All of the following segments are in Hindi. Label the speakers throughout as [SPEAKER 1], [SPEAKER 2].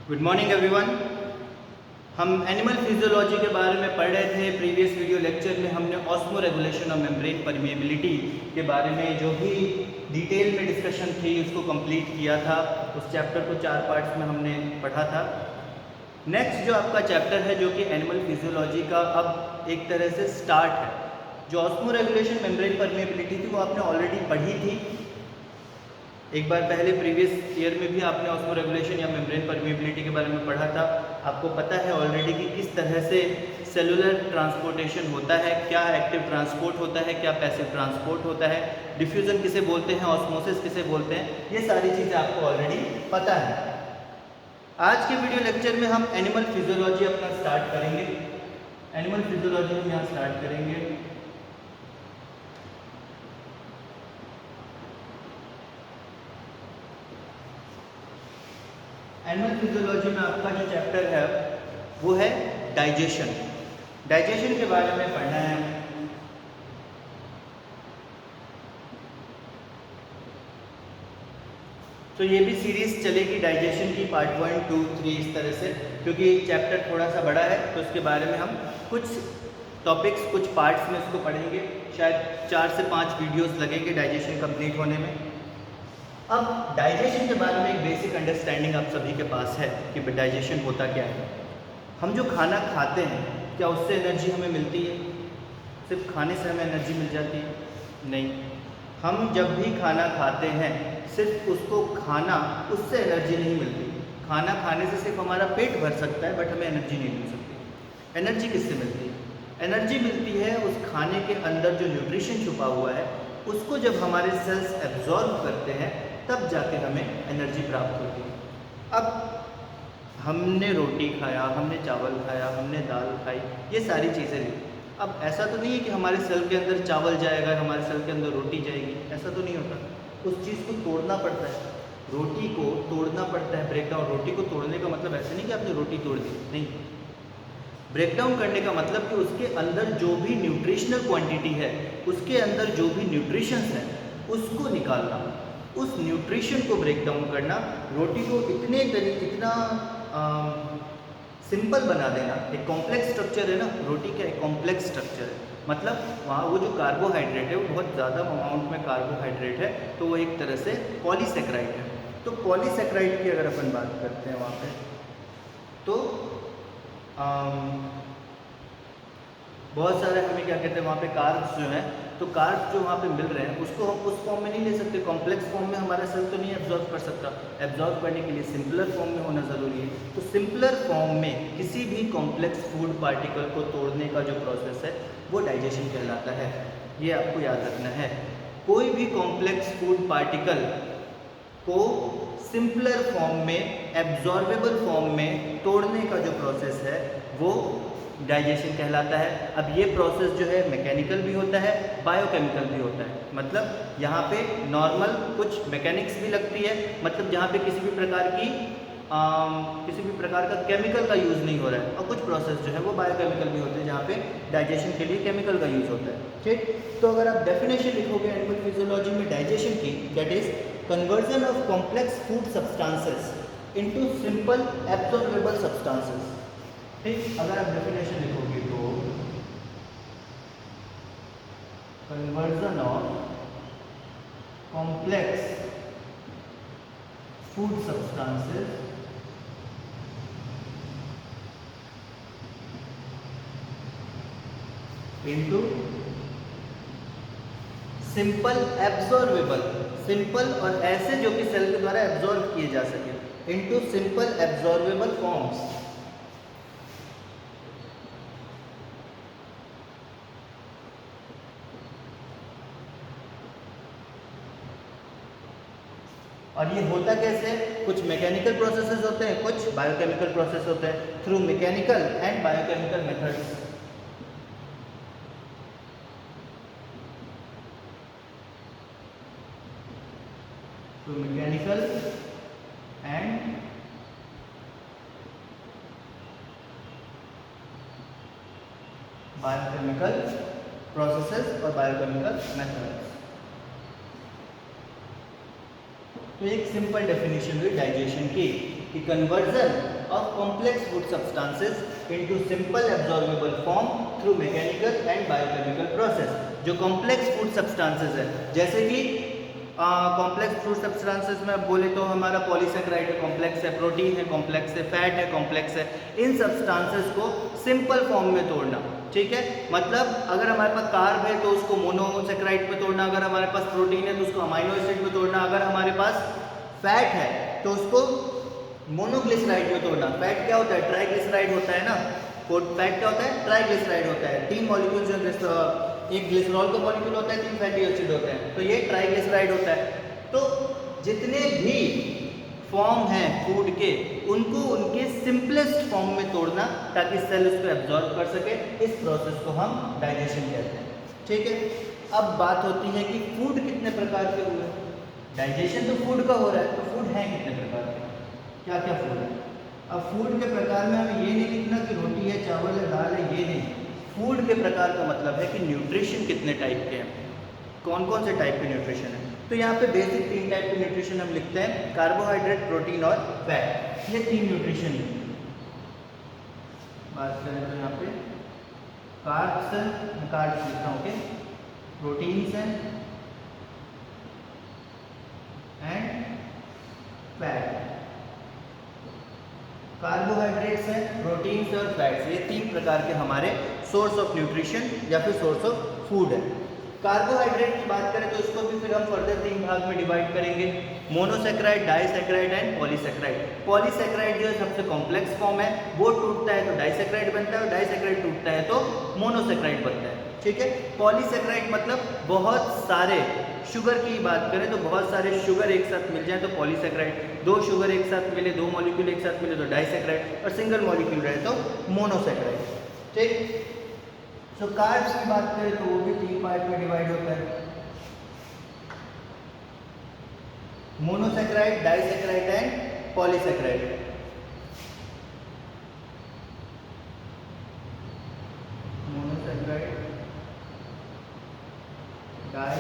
[SPEAKER 1] Good morning everyone. हम एनिमल फिजियोलॉजी के बारे में पढ़ रहे थे। प्रीवियस वीडियो लेक्चर में हमने ऑस्मो रेगुलेशन और मेम्ब्रेन परमिएबिलिटी के बारे में जो भी डिटेल में डिस्कशन थी उसको कंप्लीट किया था। उस चैप्टर को 4 पार्ट्स में हमने पढ़ा था। नेक्स्ट जो आपका चैप्टर है जो कि एनिमल फिजियोलॉजी का अब एक तरह से स्टार्ट है। जो ऑस्मो रेगुलेशन मेम्ब्रेन परमिएबिलिटी थी वो आपने ऑलरेडी पढ़ी थी एक बार पहले। प्रीवियस ईयर में भी आपने ऑस्मो रेगुलेशन या मेम्ब्रेन परमिएबिलिटी के बारे में पढ़ा था। आपको पता है ऑलरेडी कि किस तरह से सेलुलर ट्रांसपोर्टेशन होता है, क्या एक्टिव ट्रांसपोर्ट होता है, क्या पैसिव ट्रांसपोर्ट होता है, डिफ्यूजन किसे बोलते हैं, ऑस्मोसिस किसे बोलते हैं, ये सारी चीज़ें आपको ऑलरेडी पता है। आज के वीडियो लेक्चर में हम एनिमल फिजियोलॉजी अपना स्टार्ट करेंगे। एनिमल फिजियोलॉजी हम यहाँ स्टार्ट करेंगे। एनिमल फिजियोलॉजी में आपका जो चैप्टर है वो है डाइजेशन। डाइजेशन के बारे में पढ़ना है। तो ये भी सीरीज चलेगी डाइजेशन की, पार्ट 1, 2, 3 इस तरह से, क्योंकि चैप्टर थोड़ा सा बड़ा है तो उसके बारे में हम कुछ टॉपिक्स कुछ पार्ट्स में इसको पढ़ेंगे। शायद 4 से 5 वीडियोस लगेंगे डाइजेशन कंप्लीट होने में। अब डाइजेशन के बारे में एक बेसिक अंडरस्टैंडिंग आप सभी के पास है कि डाइजेशन होता क्या है। हम जो खाना खाते हैं क्या उससे एनर्जी हमें मिलती है? सिर्फ खाने से हमें एनर्जी मिल जाती है? नहीं। हम जब भी खाना खाते हैं सिर्फ उसको खाना, उससे एनर्जी नहीं मिलती। खाना खाने से सिर्फ हमारा पेट भर सकता है बट हमें एनर्जी नहीं मिल सकती। एनर्जी किससे मिलती है? एनर्जी मिलती है उस खाने के अंदर जो न्यूट्रिशन छुपा हुआ है उसको जब हमारे सेल्स एब्जॉर्ब करते हैं तब जाके हमें एनर्जी प्राप्त होती है। अब हमने रोटी खाया, हमने चावल खाया, हमने दाल खाई, ये सारी चीज़ें ली। अब ऐसा तो नहीं है कि हमारे सेल के अंदर चावल जाएगा, हमारे सेल के अंदर रोटी जाएगी, ऐसा तो नहीं होता। उस चीज़ को तोड़ना पड़ता है, रोटी को तोड़ना पड़ता है, ब्रेक डाउन। रोटी को तोड़ने का मतलब ऐसे नहीं कि आपने रोटी तोड़ दी, नहीं। ब्रेक डाउन करने का मतलब कि उसके अंदर जो भी न्यूट्रिशनल क्वांटिटी है, उसके अंदर जो भी न्यूट्रिशंस है उसको निकालना, उस न्यूट्रिशन को ब्रेक डाउन करना, रोटी को इतना सिंपल बना देना। एक कॉम्प्लेक्स स्ट्रक्चर है ना, रोटी का एक कॉम्प्लेक्स स्ट्रक्चर है। मतलब वहाँ वो जो कार्बोहाइड्रेट है वो बहुत ज़्यादा अमाउंट में कार्बोहाइड्रेट है, तो वो एक तरह से पॉलीसेक्राइड है। तो पॉलीसेक्राइड की अगर अपन बात करते हैं वहाँ पे तो बहुत सारे हमें क्या कहते हैं वहाँ पे कार्ब्स जो हैं, तो कार्ब्स जो वहाँ पे मिल रहे हैं उसको हम उस फॉर्म में नहीं ले सकते। कॉम्प्लेक्स फॉर्म में हमारा सेल तो नहीं एब्जॉर्ब कर सकता। एब्जॉर्ब करने के लिए सिंपलर फॉर्म में होना ज़रूरी है। तो सिंपलर फॉर्म में किसी भी कॉम्प्लेक्स फूड पार्टिकल को तोड़ने का जो प्रोसेस है वो डाइजेशन कहलाता है। ये आपको याद रखना है। कोई भी कॉम्प्लेक्स फूड पार्टिकल को सिंपलर फॉर्म में, एब्जॉर्बेबल फॉर्म में तोड़ने का जो प्रोसेस है वो डाइजेशन कहलाता है। अब ये प्रोसेस जो है मैकेनिकल भी होता है, बायोकेमिकल भी होता है। मतलब यहाँ पे नॉर्मल कुछ मैकेनिक्स भी लगती है, मतलब जहाँ पे किसी भी प्रकार का केमिकल का यूज़ नहीं हो रहा है। और कुछ प्रोसेस जो है वो बायोकेमिकल भी होते हैं जहाँ पे डाइजेशन के लिए केमिकल का यूज़ होता है। ठीक, तो अगर आप डेफिनेशन लिखोगे एनिमल फिजियोलॉजी में डाइजेशन की, that is conversion of complex food substances into simple absorbable substances. ठीक, अगर आप डेफिनेशन लिखोगे तो conversion of complex food substances into simple absorbable, simple और ऐसे जो कि सेल के द्वारा एब्जॉर्ब किए जा सके, इनटू सिंपल एब्जॉर्बेबल फॉर्म्स। और ये होता कैसे? कुछ मैकेनिकल प्रोसेसेस होते हैं, कुछ बायोकेमिकल प्रोसेस होते हैं, through mechanical and biochemical methods. Through mechanical and biochemical processes और बायोकेमिकल मेथड्स। तो एक सिंपल डेफिनेशन हुई डाइजेशन की। कि conversion of complex food substances into simple absorbable form through mechanical and biochemical process. जो कॉम्प्लेक्स फूड सब्सटेंसेस है, जैसे कि कॉम्प्लेक्स फूड सब्सटेंसेस में बोले तो हमारा पॉलीसेकेराइड कॉम्प्लेक्स है, प्रोटीन है कॉम्प्लेक्स है, फैट है कॉम्प्लेक्स है, इन सब्सटेंसेस को सिंपल फॉर्म में तोड़ना, ठीक है। मतलब अगर हमारे पास कार्ब है तो उसको मोनोसेकेराइड में तोड़ना, अगर हमारे पास प्रोटीन है तो उसको अमाइनो एसिड में तोड़ना, अगर हमारे पास फैट है तो उसको मोनोग्लिसराइड में तोड़ना। फैट क्या होता है? ट्राइग्लिसराइड होता है ना। फैट क्या होता है? ट्राइग्लिसराइड होता है। 3 मॉलिक्यूल्स जो एक ग्लिसरॉल का मॉलिक्यूल होता है, 3 फैटी एसिड होते हैं, तो ये ट्राइग्लिसराइड होता है। तो जितने भी फॉर्म हैं फूड के, उनको उनके सिंपलेस्ट फॉर्म में तोड़ना ताकि सेल उसको एब्जॉर्ब कर सके। इस प्रोसेस को हम डाइजेशन कहते हैं, ठीक है। अब बात होती है कि फूड कितने प्रकार के हुए। डाइजेशन तो फूड का हो रहा है, तो फूड है कितने प्रकार के, क्या क्या फूड है। अब फूड के प्रकार में हमें ये नहीं लिखना कि रोटी है, चावल है, दाल है, ये नहीं। फूड के प्रकार का मतलब है कि न्यूट्रिशन कितने टाइप के हैं, कौन कौन से टाइप के न्यूट्रिशन है। तो यहाँ पे बेसिक 3 टाइप के न्यूट्रिशन हम लिखते हैं, कार्बोहाइड्रेट, प्रोटीन और फैट। ये 3 न्यूट्रिशन है। बात करें तो यहाँ पे कार्ब्स है, मैं कार्ब्स लिखता हूँ, ओके, प्रोटीन्स हैं एंड फैट। कार्बोहाइड्रेट्स हैं, प्रोटीन्स और फैट्स, ये 3 प्रकार के हमारे सोर्स ऑफ न्यूट्रिशन या फिर सोर्स ऑफ फूड है। कार्बोहाइड्रेट की बात करें तो इसको भी फिर हम फर्दर 3 भाग में डिवाइड करेंगे, monosaccharide, disaccharide and polysaccharide. Polysaccharide जो है सबसे कॉम्प्लेक्स फॉर्म है, वो टूटता है तो डाइसेकेराइड बनता है, और डाइसेकेराइड टूटता है तो मोनोसेकेराइड बनता है, ठीक है। पॉलीसेकेराइड मतलब बहुत सारे, शुगर की बात करें तो बहुत सारे शुगर एक साथ मिल जाए तो पॉलीसेकेराइड, 2 शुगर एक साथ मिले, 2 मॉलिक्यूल एक साथ मिले तो डाइसेकेराइड, और सिंगल मॉलिक्यूल रहे तो मोनोसेकेराइड, ठीक। तो कार्ब्स की बात करें तो वो भी 3 पार्ट में डिवाइड होता है, monosaccharide, disaccharide and polysaccharide. Monosaccharide, di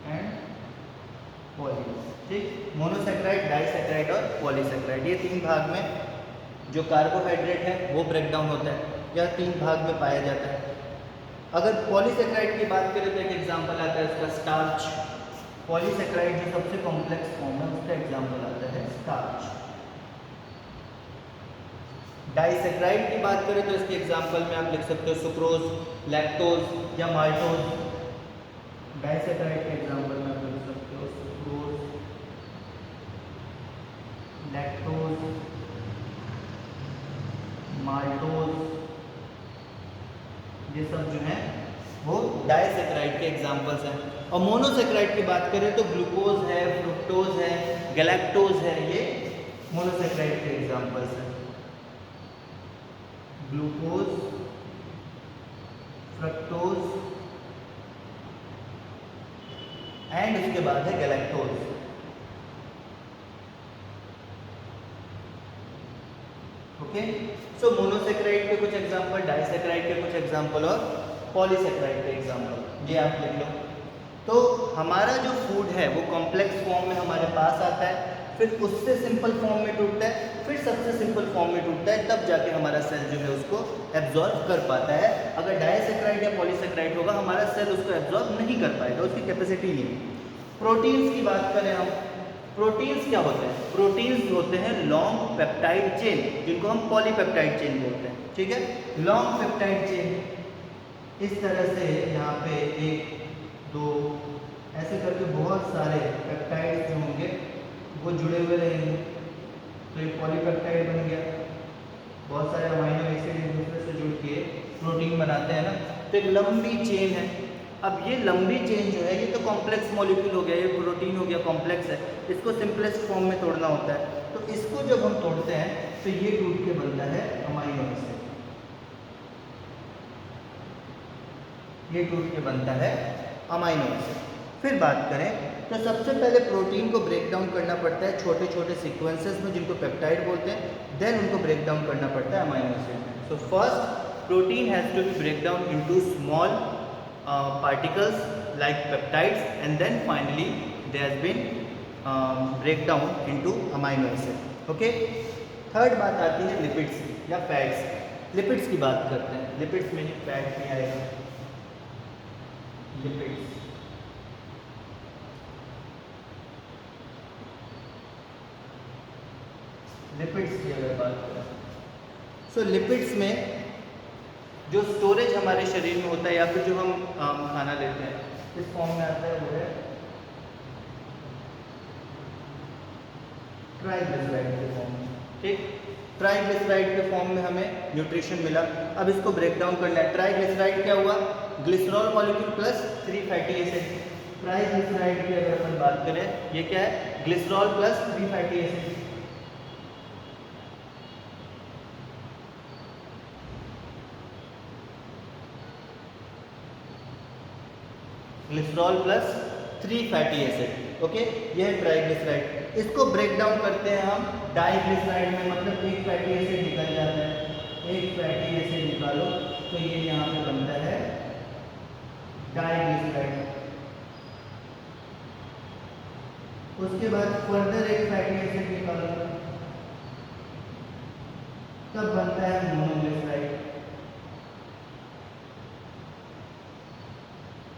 [SPEAKER 1] and poly, ठीक। मोनोसेकेराइड, डाइसेकेराइड और पॉलीसेकेराइड, ये 3 भाग में जो कार्बोहाइड्रेट है वो ब्रेक डाउन होता है, या 3 भाग में पाया जाता है। अगर पॉलीसेकेराइड की बात करें तो एक एग्जांपल आता है उसका स्टार्च। पॉलीसेकेराइड जो सबसे कॉम्प्लेक्स फॉर्म है उसका एग्जांपल आता है स्टार्च। डाइसेकेराइड की बात करें तो इसके एग्जांपल में आप लिख सकते हो सुक्रोज, लैक्टोज या माल्टोज। डाइसेकेराइड के एग्जांपल में आप लिख सकते हो सुक्रोज, लैक्टोज, माल्टोज, ये सब जो है वो डाइसेकेराइड के एग्जांपल्स हैं। और मोनोसेकेराइड की बात करें तो ग्लूकोज है, फ्रुक्टोज है, गैलेक्टोज है, ये मोनोसेकेराइड के एग्जांपल्स हैं। ग्लूकोज, फ्रक्टोज एंड उसके बाद है गैलेक्टोज। ओके, सो मोनोसेकेराइड के कुछ एग्जांपल, डाइसेकेराइड के कुछ एग्जांपल और पॉलीसेकेराइड के एग्जांपल, ये आप लिख लो। तो हमारा जो फूड है वो कॉम्प्लेक्स फॉर्म में हमारे पास आता है, फिर उससे सिंपल फॉर्म में टूटता है, फिर सबसे सिंपल फॉर्म में टूटता है, तब जाके हमारा सेल जो है उसको एब्जॉर्ब कर पाता है। अगर डाइसेकेराइड या पॉलीसेकेराइड होगा हमारा सेल उसको एब्जॉर्ब नहीं कर पाएगा, उसकी कैपेसिटी नहीं है। प्रोटीन्स की बात करें हम, प्रोटीन्स क्या होते हैं? प्रोटीन्स होते हैं लॉन्ग पेप्टाइड चेन, जिनको हम पॉलीपेप्टाइड चेन बोलते हैं, ठीक है। लॉन्ग पेप्टाइड चेन इस तरह से यहाँ पे 1, 2 ऐसे करके बहुत सारे पेप्टाइड्स जो होंगे वो जुड़े हुए रहेंगे, तो एक पॉलीपेप्टाइड बन गया। बहुत सारे अमाइनो एसिड एक दूसरे से जुड़ के प्रोटीन बनाते हैं ना, तो एक लंबी चेन है। अब ये लंबी चेन जो है ये तो कॉम्प्लेक्स मॉलिक्यूल हो गया, ये प्रोटीन हो गया, कॉम्प्लेक्स है, इसको सिंपलेस्ट फॉर्म में तोड़ना होता है। तो इसको जब हम तोड़ते हैं तो ये टूट के बनता है अमाइनो एसिड, ये टूट के बनता है अमाइनो एसिड। फिर बात करें तो सबसे पहले प्रोटीन को ब्रेक डाउन करना पड़ता है छोटे छोटे सीक्वेंसेस में, जिनको पेप्टाइड बोलते हैं, देन उनको ब्रेक डाउन करना पड़ता है अमाइनो एसिड में। So first protein has to be break down into small particles like peptides, and then finally there has been break down into amino acid. Okay, third बात आती है लिपिड्स की या फैट्स। लिपिड्स की बात करते हैं। लिपिड्स में फैट नहीं आएगा, लिपिड्स। लिपिड्स की अगर बात करें, सो लिपिड्स में जो स्टोरेज हमारे शरीर में होता है या फिर जो हम खाना लेते हैं इस फॉर्म में आता है, वो है ट्राइग्लिसराइड के फॉर्म में। ठीक, ट्राइग्लिसराइड के फॉर्म में हमें न्यूट्रिशन मिला। अब इसको ब्रेक डाउन करना है। ट्राइग्लिसराइड क्या हुआ, glycerol molecule plus 3 fatty acid. Triglyceride की अगर अपन बात करें, ये क्या है, glycerol plus 3 fatty acid. Glycerol plus 3 fatty acid. Okay, ये है ट्राइग्लिसराइड। इसको ब्रेक डाउन करते हैं हम डाइग्लिसराइड में, मतलब एक फैटी एसिड निकल जाता है। एक फैटी एसिड निकालो तो ये यहाँ पे बनता है डाइग्लिसराइड। उसके बाद फर्दर एक फैटी एसिड निकालो तब बनता है मोनोग्लिसराइड।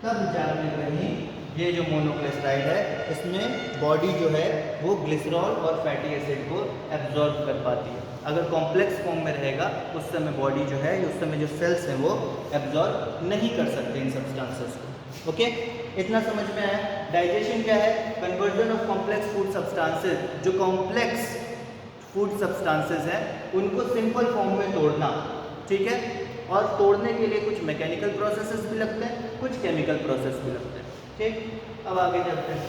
[SPEAKER 1] तब जाके कहीं ये जो मोनोग्लिसराइड है इसमें बॉडी जो है वो ग्लिसरॉल और फैटी एसिड को एब्जॉर्ब कर पाती है। अगर कॉम्प्लेक्स फॉर्म में रहेगा उस समय बॉडी जो है, उस समय जो सेल्स हैं वो एब्जॉर्ब नहीं कर सकते इन सब्सटेंसेस को। ओके, इतना समझ में आया। डाइजेशन क्या है, conversion of complex food substances. जो कॉम्प्लेक्स फूड सब्सटेंसेस हैं उनको सिंपल फॉर्म में तोड़ना। ठीक है, और तोड़ने के लिए कुछ मैकेनिकल प्रोसेसेस भी लगते हैं, कुछ केमिकल प्रोसेस भी लगते हैं। ठीक, अब आगे चलते हैं।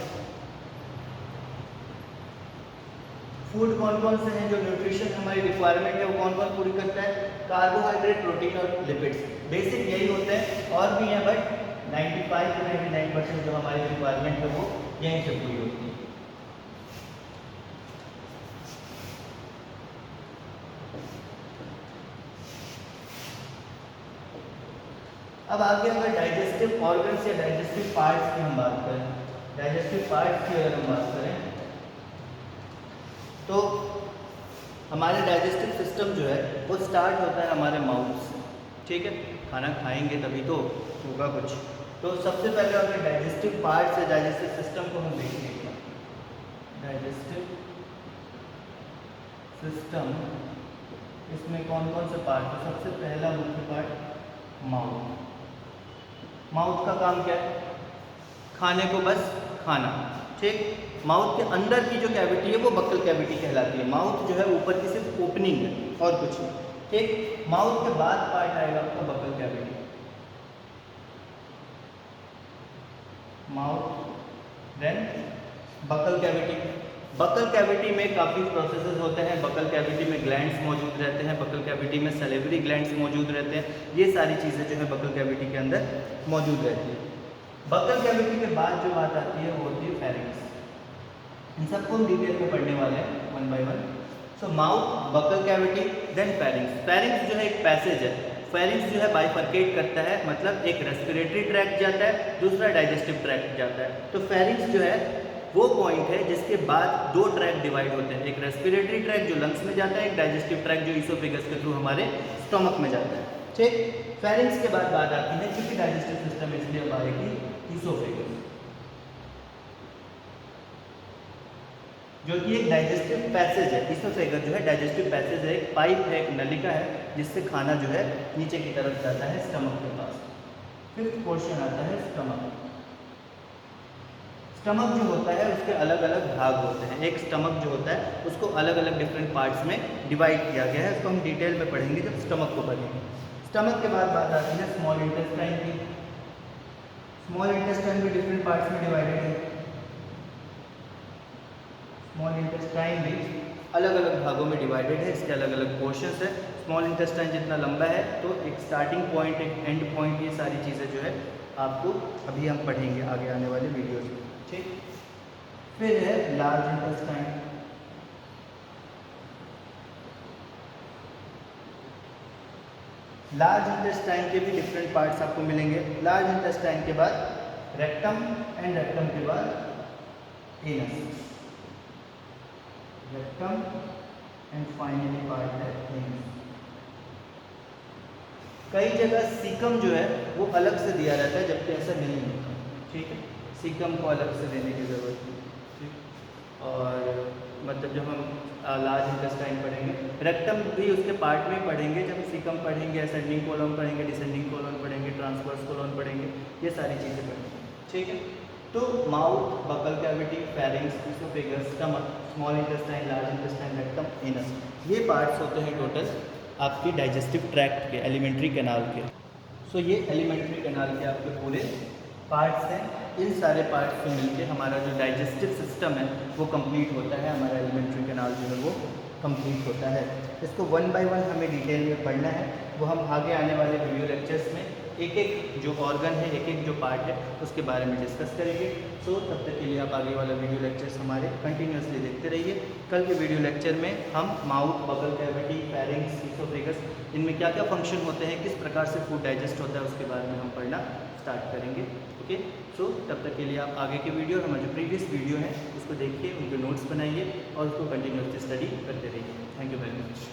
[SPEAKER 1] फूड कौन कौन से हैं जो न्यूट्रिशन हमारी रिक्वायरमेंट है वो कौन कौन पूरी करता है, कार्बोहाइड्रेट, प्रोटीन और लिपिड्स। बेसिक यही होते हैं, और भी हैं बट 95 से 99% जो हमारी रिक्वायरमेंट है वो यहीं से पूरी होती है। अब आगे अगर डाइजेस्टिव ऑर्गन्स या डाइजेस्टिव पार्ट्स की हम बात करें, डाइजेस्टिव पार्ट्स की अगर हम बात करें तो हमारे डाइजेस्टिव सिस्टम जो है वो स्टार्ट होता है हमारे माउथ से। ठीक है, खाना खाएंगे तभी तो होगा कुछ। तो सबसे पहले अगर डाइजेस्टिव पार्ट्स या डाइजेस्टिव सिस्टम को हम देखेंगे, डाइजेस्टिव सिस्टम इसमें कौन कौन से पार्ट है। सबसे पहला मुख्य पार्ट माउथ। माउथ का काम क्या है, खाने को बस खाना। ठीक, माउथ के अंदर की जो कैविटी है वो बक्कल कैविटी कहलाती है। माउथ जो है ऊपर की सिर्फ ओपनिंग है और कुछ नहीं। ठीक, माउथ के बाद पार्ट आएगा आपका buccal cavity. Mouth then buccal cavity. Buccal cavity में काफ़ी प्रोसेसेस होते हैं। बक्कल कैविटी में ग्लैंड्स मौजूद रहते हैं, बक्कल कैविटी में सलेवरी ग्लैंड्स मौजूद रहते हैं। ये सारी चीज़ें जो है बक्कल कैविटी के अंदर मौजूद रहती है। बक्कल कैविटी के बाद जो बात आती है वो होती है फेरिंग्स। इन सबको हम डिटेल में पढ़ने वाले हैं one by one. So mouth, buccal cavity, then pharynx. Pharynx जो है एक पैसेज है। फेरिंग्स जो है बाइफर्केट करता है, मतलब एक रेस्पिरेटरी ट्रैक्ट जाता है, दूसरा डाइजेस्टिव ट्रैक्ट जाता है। तो फेरिंग्स जो है वो पॉइंट है जिसके बाद दो ट्रैक डिवाइड होते हैं, एक रेस्पिरेटरी ट्रैक जो लंग्स में जाता है, एक डाइजेस्टिव ट्रैक जो ईसोफेगस के थ्रू हमारे स्टमक में जाता है। ठीक, फेरिंग्स के बाद बात आती है, क्योंकि डाइजेस्टिव सिस्टम इसलिए अब आएगी ईसोफेगस, जो कि एक डाइजेस्टिव पैसेज है। ईसोफेगस जो है डाइजेस्टिव पैसेज है, एक पाइप है, एक नलिका है जिससे खाना जो है नीचे की तरफ जाता है स्टमक के पास। फिफ्थ पोर्शन आता है स्टमक। स्टमक जो होता है उसके अलग अलग भाग होते हैं। एक स्टमक जो होता है उसको अलग अलग डिफरेंट पार्ट्स में डिवाइड किया गया है। इसको हम डिटेल में पढ़ेंगे जब स्टमक को पढ़ेंगे। स्टमक के बाद बात आती है स्मॉल इंटेस्टाइन की। स्मॉल इंटेस्टाइन भी डिफरेंट पार्ट्स में डिवाइडेड है। स्मॉल इंटेस्टाइन भी अलग अलग भागों में डिवाइडेड है, इसके अलग अलग पोर्शंस है। स्मॉल इंटेस्टाइन जितना लंबा है तो एक स्टार्टिंग पॉइंट, एक एंड पॉइंट, ये सारी चीज़ें जो है आपको अभी हम पढ़ेंगे आगे आने वाले वीडियोज में। ठीक, फिर है लार्ज इंटेस्टाइन। लार्ज इंटेस्टाइन के भी डिफरेंट पार्ट्स आपको मिलेंगे। लार्ज इंटेस्टाइन के बाद रेक्टम, एंड रेक्टम के बाद anus. Rectum and finally part है एनस। कई जगह सीकम जो है वो अलग से दिया रहता है, जबकि ऐसा नहीं होता, ठीक है। सीकम को अलग से देने की ज़रूरत नहीं, ठीक। और मतलब जब हम लार्ज इंटेस्टाइन पढ़ेंगे, रेक्टम भी उसके पार्ट में पढ़ेंगे, जब सीकम पढ़ेंगे, असेंडिंग कोलन पढ़ेंगे, डिसेंडिंग कोलन पढ़ेंगे, ट्रांसवर्स कोलन पढ़ेंगे, ये सारी चीज़ें पढ़ेंगे, ठीक है। तो mouth, buccal cavity, pharynx, oesophagus, stomach, small intestine, large intestine, rectum, anus, ये पार्ट्स होते हैं टोटल आपके डाइजेस्टिव ट्रैक्ट के, एलिमेंट्री कैनाल के। सो ये एलिमेंट्री कैनाल के आपके पूरे पार्ट्स हैं। इन सारे पार्ट्स से मिलके हमारा जो डाइजेस्टिव सिस्टम है वो कंप्लीट होता है, हमारा एलिमेंट्री कैनाल जो है वो कंप्लीट होता है। इसको वन बाय वन हमें डिटेल में पढ़ना है, वो हम आगे आने वाले वीडियो लेक्चर्स में एक एक जो ऑर्गन है, एक एक जो पार्ट है उसके बारे में डिस्कस करेंगे। सो तब तक के लिए आप आगे वाला वीडियो लेक्चर्स हमारे कंटिन्यूसली देखते रहिए। कल के वीडियो लेक्चर में हम mouth, buccal cavity, pharynx, oesophagus, इनमें क्या क्या फंक्शन होते हैं, किस प्रकार से फूड डाइजेस्ट होता है, उसके बारे में हम पढ़ना स्टार्ट करेंगे। ओके, सो तब तक के लिए आप आगे के वीडियो, हमारे जो प्रीवियस वीडियो हैं उसको देखिए, उनके नोट्स बनाइए और उसको कंटिन्यूसली स्टडी करते रहिए। Thank you very much.